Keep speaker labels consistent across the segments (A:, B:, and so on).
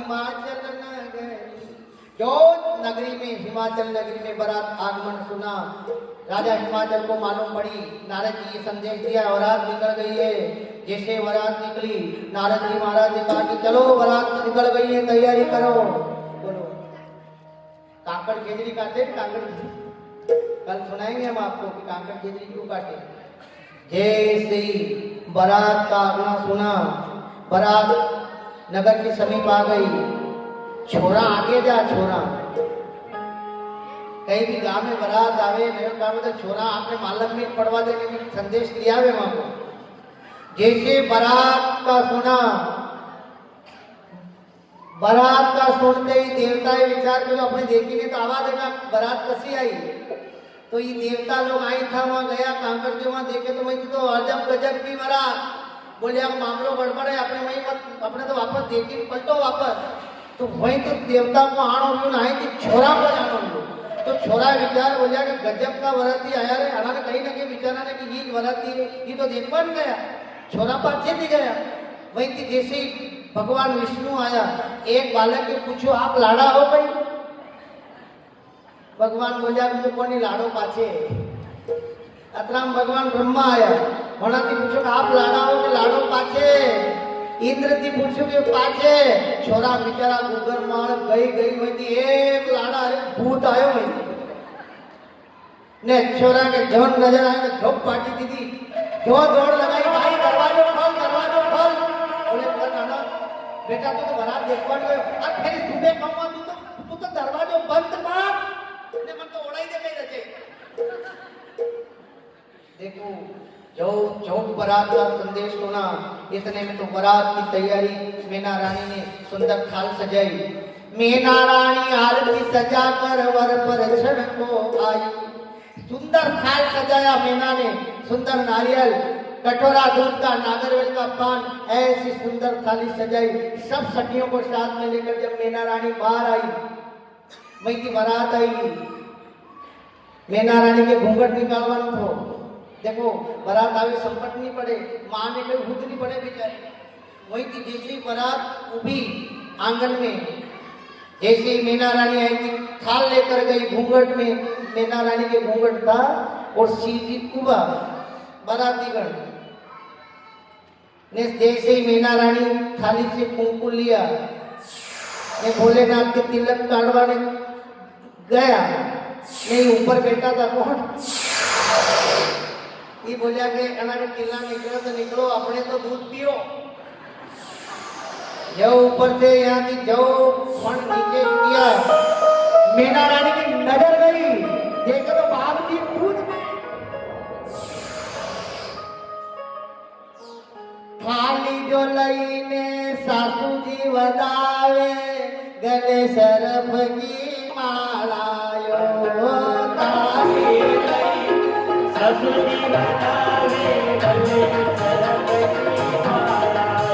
A: हिमाचल नगरी। जो नगरी में, हिमाचल नगरी में बारात आगमन सुना, राजा हिमाचल को मालूम पड़ी, नारद जी ये संदेश दिया बारात निकल गई है। जैसे बारात निकली, नारद जी महाराज ने कहा कि चलो बारात निकल गई है, तैयारी करो। बोलो, कांकड़ खेजड़ी काटे, कांकड़ कल सुनाएंगे हम आपको कि कांकड़ खेजड़ी क्यों काटे। जैसे ही बारात का आगमन सुना, बारात नगर के समीप आ गई। छोरा आगे जा, छोरा कहीं भी गांव में बारात आवे, नगर गांव में तो छोरा आपने मालम में पड़वा देने में संदेश दिया वे वहां को। जैसे बारात का सुना, बारात का सुनते ही देवताएं विचार करो, अपने देखी ने तो आवाज देगा बारात कसी आई। तो ये देवता लोग आई था, वहां गया कांकड़ के वहां देखे तो वही तो अजब गजब की बारात। बोले अब मामलो गड़बड़ है, अपने वही मत, अपने तो वापस देखी पलटो वापस। तो वही तो देवता को आनो भी आई थी, छोरा को जानो लो। तो छोरा विचार हो जाए कि गजब का वराती आया रे, अनाने कहीं ना कहीं विचारा ने कि ये वराती है, ये तो देखवन गया। छोरा पाछे भी गया। वही थी जैसे ही भगवान विष्णु आया, एक बालक के पूछो आप लाड़ा हो भाई। भगवान बोलिया मुझे कोनी लाड़ो पाछे। अतराम भगवान ब्रह्मा आया, वहां थी पूछो कि आप लाड़ा हो कि लाड़ो पाछे। इंद्र थी पूछो कि पाछे। छोरा बेचारा गुगर मार गई वही थी एक लाड़ा, अरे भूत आयो वही ने छोरा के जौन नजर आए तो झोंक पाटी दीदी, जो दौड़ लगाई भाई दरवाजो खोल, दरवाजो खोल। बोले नाना बेटा तू तो बारात देखवान गयो, अब फिर सुबह कहूंगा तू तो दरवाजो बंद कर ने मन तो ओढ़ाई दे गई रचे। देखो जो बारात का संदेश सुना, इतने में तो बारात की तैयारी मीना रानी ने सुंदर थाल सजाई। मीना रानी आरती सजा कर वर पर क्षण को आई। सुंदर थाल सजाया मीना ने, सुंदर नारियल, कटोरा दूध का, नागरवेल का पान, ऐसी सुंदर थाली सजाई। सब सखियों को साथ में लेकर जब मीना रानी बाहर आई, वही की बारात आई। मीना रानी के घूंघट निकालवाना हो। देखो बारात आवे संकट नहीं पड़े, माँ ने कोई खुद नहीं पड़े बेचारे। वही थी जैसे बारात उभी आंगन में, जैसे ही मीना रानी आई थी, थाल लेकर गई। घूंघट में मीना रानी के घूंघट था और सीधी कुबा बारातीगण ने। जैसे ही मीना रानी थाली से कुंकुम लिया ने भोलेनाथ के तिलक काटवाने गया, नहीं ऊपर बैठा था कौन, ये बोलिया कि अनारे टिल्ला निकलो तो निकलो, अपने तो दूध पियो। जो ऊपर से यहाँ की जो फण नीचे किया, मीना रानी की नजर गई, देखो तो बाप की दूध में थाली जो लईने सासू जी वदावे, गले सरफ की मालायो। थाली सासू जी वदावे, गले सरफ की मालायो।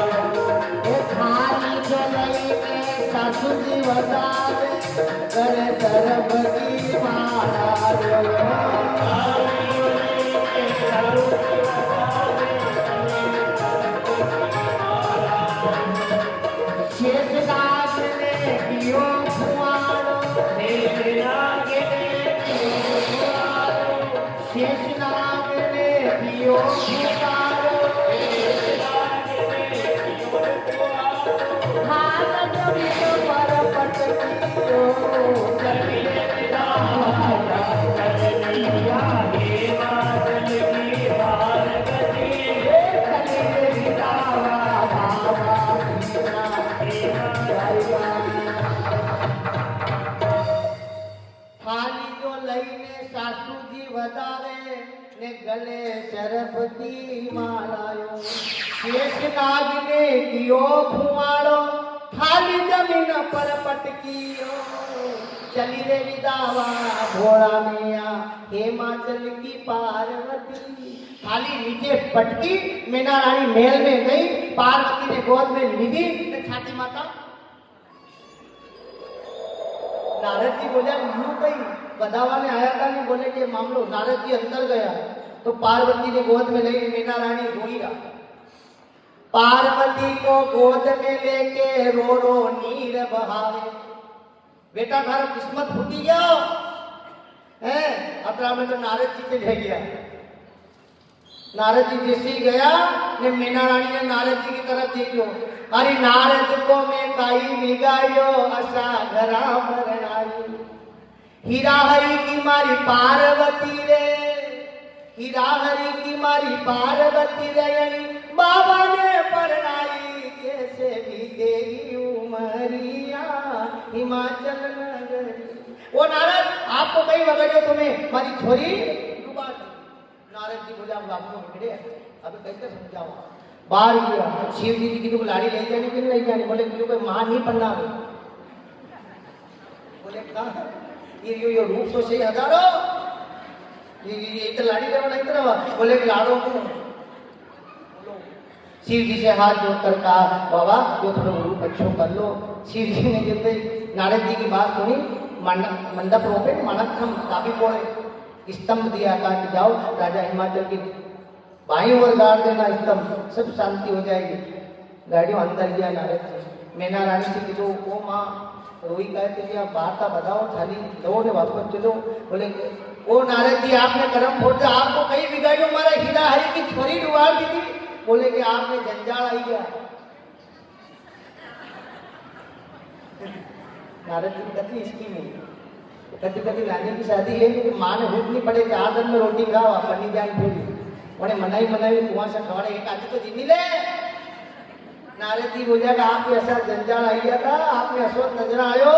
A: थाली जो लईने सासू जी वदावे, गले सरफ की मालायो। शेषनाग ने कियो फुआरो, शेषनाग ने कियो फुआरो, शेषनाग ने कियो फुआरो, शेषनाग ने कियो फुआरो। हाथ जमीन पर पटकियो, जमीन विदावा कर लिया, हे बादल की बारगती, कली विदावा बाबा। थाली जो लईने सासू जी वदावे, ने गले शरफ की मालायो। शेषनाग ने कियो फुआरो, थाली जमीन पर पटकियो, चली रे विदावा भोला मिया, हिमाचल की पार्वती। थाली नीचे पटकी, मीना रानी महल में गई, पार्वती ने गोद में लीधी, छाती माता। नारद जी बोले यूं कहीं बदावा ने आया था, नहीं बोले कि मामलो। नारद जी अंदर गया तो पार्वती ने गोद में लेकर मीना रानी रोई रहा। पार्वती को गोद में लेके रो रो नीर बहावे। बेटा थारा किस्मत फूटी गया है। अतरा में तो नारद जी के ले गया। नारद जी जैसे ही गया ने मीना रानी ने नारद जी की तरफ देखो। अरे नारद को मैं काई बिगाड़ो असा घरा मरनाई। हीरा हरी की मारी पार्वती रे, हीरा हरी की मारी पार्वती रे, बाबा ने परनाई कैसे भी देवी उमरिया हिमाचल नगर। वो नारद आपको कई वगैरह तुम्हें मारी छोरी डुबा दी। नारद जी बोले अब आपको बिगड़े अभी कैसे समझाओ। बाहर गया शिव जी की तुम लाड़ी ले जानी कि नहीं जानी। बोले क्यों कोई मां नहीं पढ़ना। बोले कहा ये रूप तो सही हजारों ये तो लाड़ी लेवा नहीं तरह। बोले लाड़ो को शिव जी से हाथ जोड़कर कहा बाबा जो थोड़ा रूप अच्छो कर लो। शिव जी ने जब नारद जी की बात सुनी मंडप रोपे मनखम काफी पोड़े स्तंभ दिया कहा कि जाओ राजा हिमाचल की बाई ओर गाड़ देना स्तंभ सब शांति हो जाएगी। गाड़ियों अंदर गया नारद जी। मैना रानी से जो वो माँ रोई कहते हैं वार्ता बताओ थाली लो ने वापस चलो। बोले ओ नारद जी आपने कर्म फोड़ दिया आपको कहीं बिगाड़ो हमारा हीरा हरी की छोरी डुबा दी थी। बोले कि आपने जंजाल आई गया। नारद जी कहती इसकी नहीं कभी कभी रानी की शादी है कि माँ ने भूख नहीं पड़े 4 दिन में रोटी खाओ पन्नी जान फिर उन्हें मनाई कुआं से खवाड़े एक आदमी तो दिन मिले। नारद जी बोलिया कि आपके ऐसा जंजाल आई गया था आपने अश्वत नजर आयो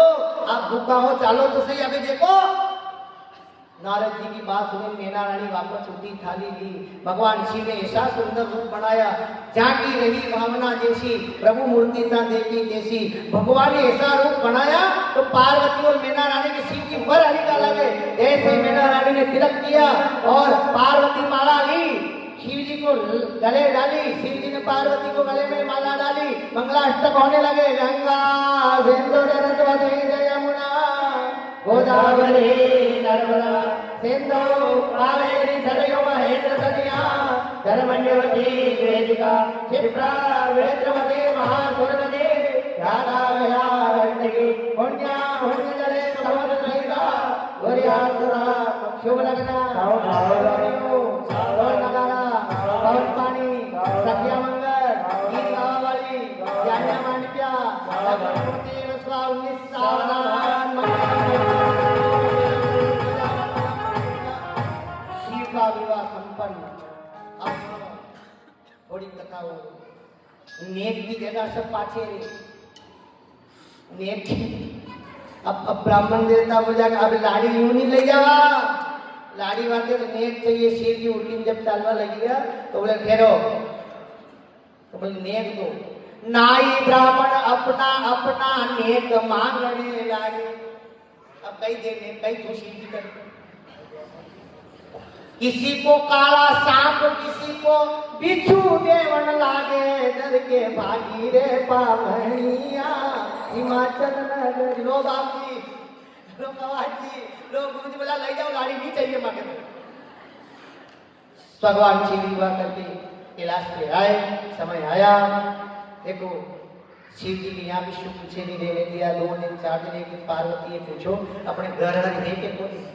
A: आप भूखा हो चालो तो सही अभी देखो। नारद जी की बात सुनी मीना रानी वापस उठी थाली ली। भगवान शिव ने ऐसा सुंदर रूप बनाया जाकी रही भावना जैसी प्रभु मूर्ति था देखी जैसी। भगवान ने ऐसा रूप बनाया तो पार्वती और मीना रानी के शिव की वर हरिका लगे। ऐसे मीना रानी ने तिलक किया और पार्वती माला ली शिव जी को गले डाली। शिव जी ने पार्वती को गले में माला डाली। मंगलाष्टक होने लगे गंगा सिंधु सरस्वती यमुना गोदावरी नर्मदा सिंधु कावेरी सरयू महेंद्रतनया धर्मण्यवती वेदिका क्षिप्रा वेत्रवती महासुरनदी राधाया गंडकी पुण्या पुण्यजले समर्पयिता गोरियासुरा शुभ लग्न सावन नगारा पवन पानी सत्या मंगल गीत गावावाली ज्ञानिया मांडक्या लक्ष्मणमूर्ति वसवा 19 सावधान शिव का विवाह संपन्न। अब थोड़ी कथा हो नेक की जगह सब पाछे रे नेक अब ब्राह्मण देवता बोल जाएगा अब लाड़ी यूं नहीं ले जावा लाड़ी वाले तो नेक चाहिए। शिव जी उल्टी जब चालवा लगेगा तो बोले ठहरो तो बोले नेक दो नाई ब्राह्मण अपना अपना नेक मांगने लागे। अब कई देने कई खुशी की कर किसी को काला सांप किसी को बिच्छू देवन लागे डर के भागी रे पावनिया हिमाचल नगर। लो बाबू लो गवाजी लो गुरु जी बोला ले जाओ लाड़ी नहीं चाहिए मांगे। भगवान शिव विवाह करके कैलाश पे आए। समय आया देखो शिव जी के यहाँ भी शुक्ल से नहीं रहने दिया। 2 दिन 4 दिन एक दिन पार्वती ये पूछो अपने घर हर है के बोले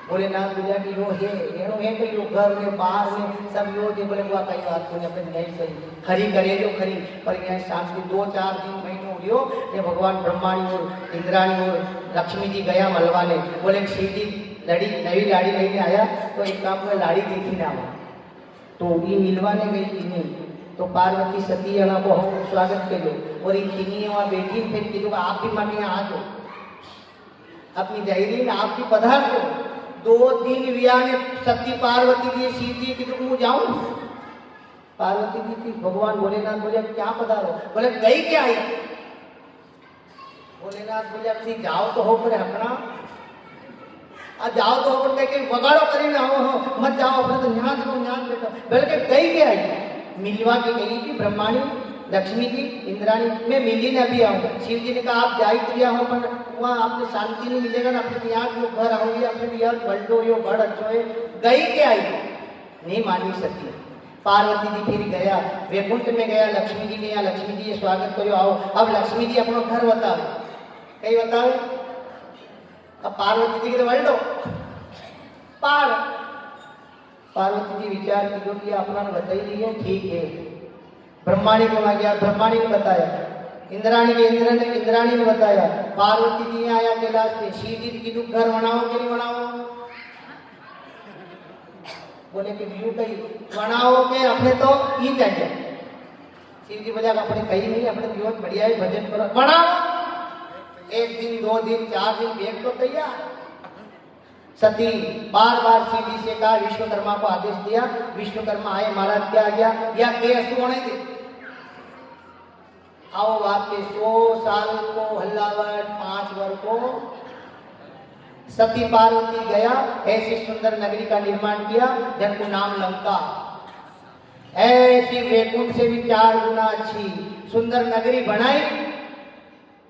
A: बोले ना बोलिया कि यो है एनो है कि यो घर में बाहर में सब यो दे। बोले बुआ कई बात को अपने नहीं सही खरी करे जो खरी पर यहाँ शाम के 2-4 दिन महीनों लियो ये भगवान ब्रह्माणी और इंद्राणी और लक्ष्मी जी गया मलवाने। बोले शिव जी लड़ी नई लाड़ी लेने आया तो एक काम में लाड़ी देखी ना आवा तो ये मिलवाने गई कि नहीं तो पार्वती सती अणा को हम स्वागत के लो और ये किनी वहाँ बैठी फिर कि आप भी माने आ जाओ अपनी जाहिरी ना आप भी पधार दो। 2 दिन विया ने सती पार्वती जी शिव जी की तुम जाऊं पार्वती जी थी। भगवान भोलेनाथ बोले क्या पधारो। बोले गई क्या आई। भोलेनाथ बोले अपनी जाओ तो हो पर अपना जाओ तो हो पर कहीं वगाड़ो करी ना हो मत जाओ अपने तो यहाँ देखो यहाँ बैठो। बल्कि गई क्या आई मिलवा के गई थी ब्रह्माणी लक्ष्मी जी इंद्राणी मैं मिली न भी आऊँ। शिव जी ने कहा आप जा ही दिया हो पर वहाँ आपको शांति नहीं मिलेगा ना अपने यहाँ जो घर आओगे अपने यहाँ बल्डो यो बड़ अच्छो है गई के आई नहीं मानी सकी। पार्वती जी फिर गया वैकुंठ में गया, लक्ष्मी जी ने यहाँ लक्ष्मी जी ये स्वागत करो आओ। अब लक्ष्मी जी अपनो घर बतावे, कई बतावे। अब पार्वती जी के वर्ल्डो पार्वती जी विचार की कि अपना बताई दी है, ठीक है। ब्रह्माणी को आ गया, ब्रह्माणी ने बताया, इंद्राणी के इंद्राणी ने बताया, पार्वती जी आया कैलाश पे, शिव जी की घर बनाओ कि नहीं बनाओ, बोले कि व्यू कही बनाओ के अपने तो ये चाहिए। शिव जी बोले अपने कहीं नहीं, अपने बहुत बढ़िया है, भजन करो बनाओ। 1 दिन 2 दिन 4 दिन बैग तो तैयार। सती बार बार शिव जी से कहा, विश्वकर्मा को आदेश दिया, विश्वकर्मा आए, महाराज क्या आ गया या केस होने दे, आओ आपके 100 साल को हल्लावट 5 वर्ष को सती पार्वती गया, ऐसी सुंदर नगरी का निर्माण किया जिनको नाम लंका। ऐसी वैकुंठ से भी 4 गुना अच्छी सुंदर नगरी बनाई।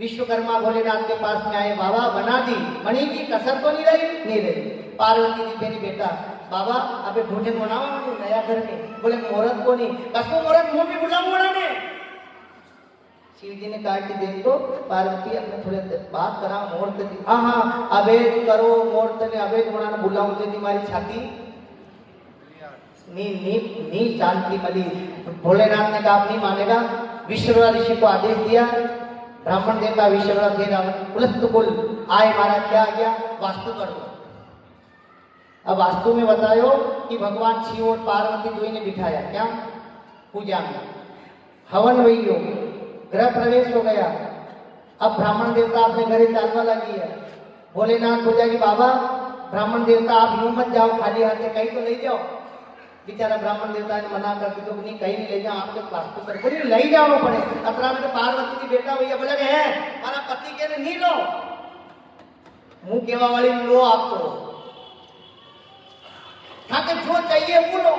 A: विश्वकर्मा भोलेनाथ के पास में आए, बाबा बना दी, बनी की कसर तो नहीं रही। पार्वती जी मेरी बेटा बाबा अबे भोजन बनावा नया घर में, बोले मुहूर्त को नहीं, कसो मुहूर्त मुंह भी बुला ने। शिव जी ने कहा कि देख दो पार्वती अपने थोड़े बात करा मुहूर्त दी, हाँ अवैध करो मुहूर्त ने अवैध बनाना बुलाऊं थे तुम्हारी छाती नी शांति मली। भोलेनाथ ने कहा नहीं मानेगा, विश्ववा ऋषि को आदेश दिया, ब्राह्मण देवता विश्ववा थे रावण कुल आए, महाराज क्या आ गया वास्तु कर दो। अब वास्तु में बतायो कि भगवान शिव और पार्वती दो ने बिठाया क्या पूजा में, हवन वही हो, गृह प्रवेश हो गया। अब ब्राह्मण देवता अपने घरे चालवा लगी है। भोलेनाथ बोला कि बाबा ब्राह्मण देवता आप यूं मत जाओ खाली हाथे, कहीं तो ले जाओ। बेचारा ब्राह्मण देवता ने मना कर दी तो नहीं कहीं नहीं ले जाओ, आपके वास्तु कर बोले ले जाओ पड़े। अतरा में तो पार्वती की बेटा भैया बोला कि है मारा पति के नहीं लो, मुंह केवा वाली लो आप तो खाके जो चाहिए वो लो।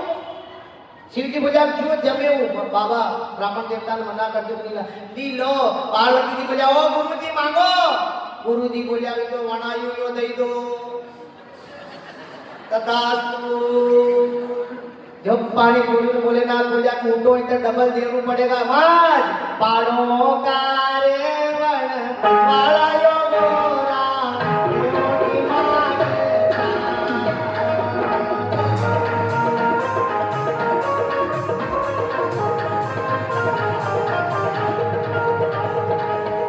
A: शिव जी बोला जो जमे हो, बाबा ब्राह्मण देवता ने मना कर दिया ली लो। पार्वती जी बोला ओ गुरु जी मांगो, गुरु जी बोलिया तो वनायु यो दे दो तथास्तु। जब पानी पूरी बोले ना बोलिया ऊँटो इधर डबल देना पड़ेगा, आवाज पाड़ो का रे वन वाला यो गोरा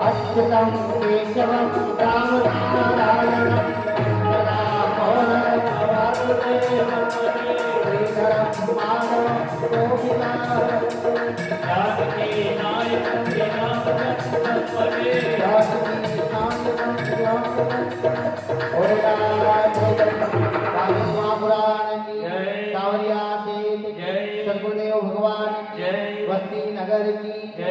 A: अच्युतम केशवम राम नारायण सदगुरुदेव भगवान वस्ती नगर की जय।